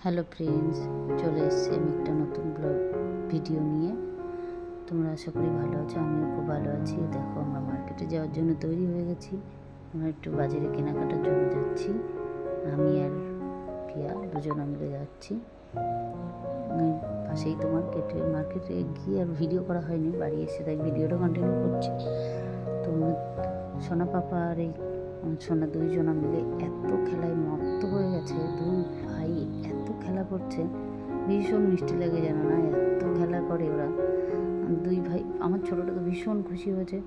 Hello friends, চলে এসেছি আমি একটা নতুন ব্লগ ভিডিও নিয়ে। তোমরা আশা করি ভালো আছো, আমিও খুব ভালো আছি। দেখো, আমরা মার্কেটে যাওয়ার জন্য তৈরি হয়ে গেছি। আমরা একটু বাজারে কেনাকাটার জন্য যাচ্ছি। আমি আর পিয়া দুজনে মিলে যাচ্ছি। পাশেই তো মার্কেটে গিয়ে আর ভিডিও করা হয়নি, বাড়ি এসে তাই ভিডিওটা কন্টিনিউ করছি। তো সোনা পাপা আর এই সোনা দুইজনা মিলে এত খেলায় মত্ত হয়ে গেছে। দুই ভাই এত খেলা করছে, ভীষণ মিষ্টি লাগে জানো না, এত খেলা করে ওরা দুই ভাই। আমার ছোটোটা তো ভীষণ খুশি হয়েছে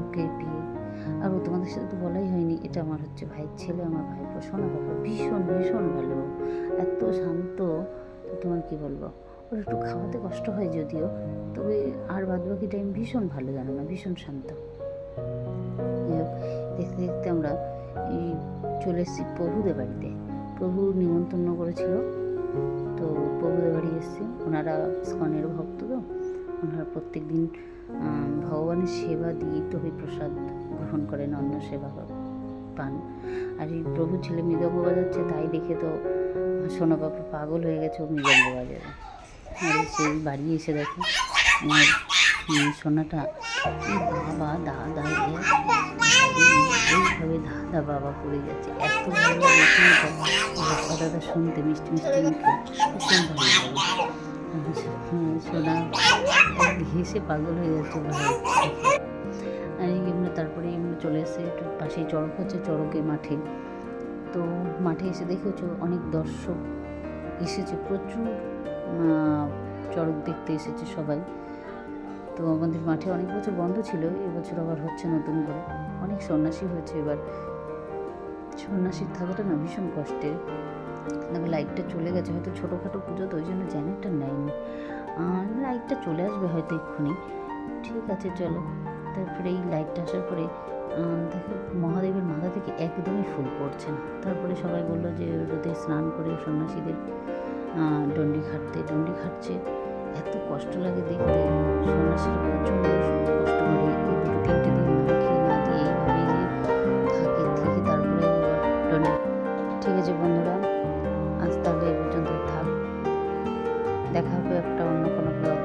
ওকে পেয়ে। আর ও তোমাদের সাথে তো বলাই হয়নি, এটা আমার হচ্ছে ভাইয়ের ছেলে, আমার ভাইপো সোনা পাপা। ভীষণ ভীষণ ভালো, এত শান্ত। তো তোমার কি বলবো, ওর একটু খাওয়াতে কষ্ট হয় যদিও, তবে আর বাদবাকি টাইম ভীষণ ভালো জানো না, ভীষণ শান্ত। দেখতে দেখতে আমরা এই চলে এসেছি প্রভুদের বাড়িতে। প্রভু নিমন্ত্রণ করেছিল, তো প্রভুদের বাড়ি এসেছি। ওনারা ইস্কনের ভক্ত, তো ওনারা প্রত্যেক দিন ভগবানের সেবা দিয়েই তো ওই প্রসাদ গ্রহণ করেন, অন্ন সেবা পান। আর এই প্রভুর ছেলে মৃদঙ্গ বাজাচ্ছে, তাই দেখে তো সোনা বাবা পাগল হয়ে গেছে ও মৃদঙ্গ বাজাবে। আর সেই বাড়ি এসে দেখো আমার সোনাটা বাবা দাদা এইভাবে দাদা বাবা করে যাচ্ছে। এত ভালো লাগে বাবা দাদা শুনতে, মিষ্টি মিষ্টি মুখে ভীষণ ভালো লাগে। সোনা হেসে পাগল হয়ে যাচ্ছে ভালো। আর এমনি তারপরে এমনি চলে এসে একটু পাশেই চড়ক হচ্ছে, চড়কে মাঠে। তো মাঠে এসে দেখেছো অনেক দর্শক এসেছে, প্রচুর চড়ক দেখতে এসেছে সবাই। তো আমাদের মাঠে অনেক বছর বন্ধ ছিল, এবছর আবার হচ্ছে নতুন করে। অনেক সন্ন্যাসী হয়েছে এবার। সন্ন্যাসীর থাকাটা না ভীষণ কষ্টের। দেখো লাইটটা চলে গেছে, হয়তো ছোটোখাটো পুজো তো ওই জন্য জ্যানেরটা নেয়নি, লাইটটা চলে আসবে হয়তো এক্ষুনি। ঠিক আছে চলো। তারপরে এই লাইটটা আসার পরে দেখো মহাদেবের মাথা থেকে একদমই ফুল পড়ছে না। তারপরে সবাই বললো যে রোদে স্নান করে সন্ন্যাসীদের ডন্ডি খাটছে। এত কষ্ট লাগে দেখতে, সন্ন্যাসীরা প্রচণ্ড কষ্ট করে। এই 2-3 দিন না খেয়ে না দিয়ে এইভাবেই যে থেকে তারপরে ডন্ডি। ঠিক আছে বন্ধুরা, আজ তাহলে এই পর্যন্ত থাক, দেখা হবে একটা অন্য কোনো ব্লগ।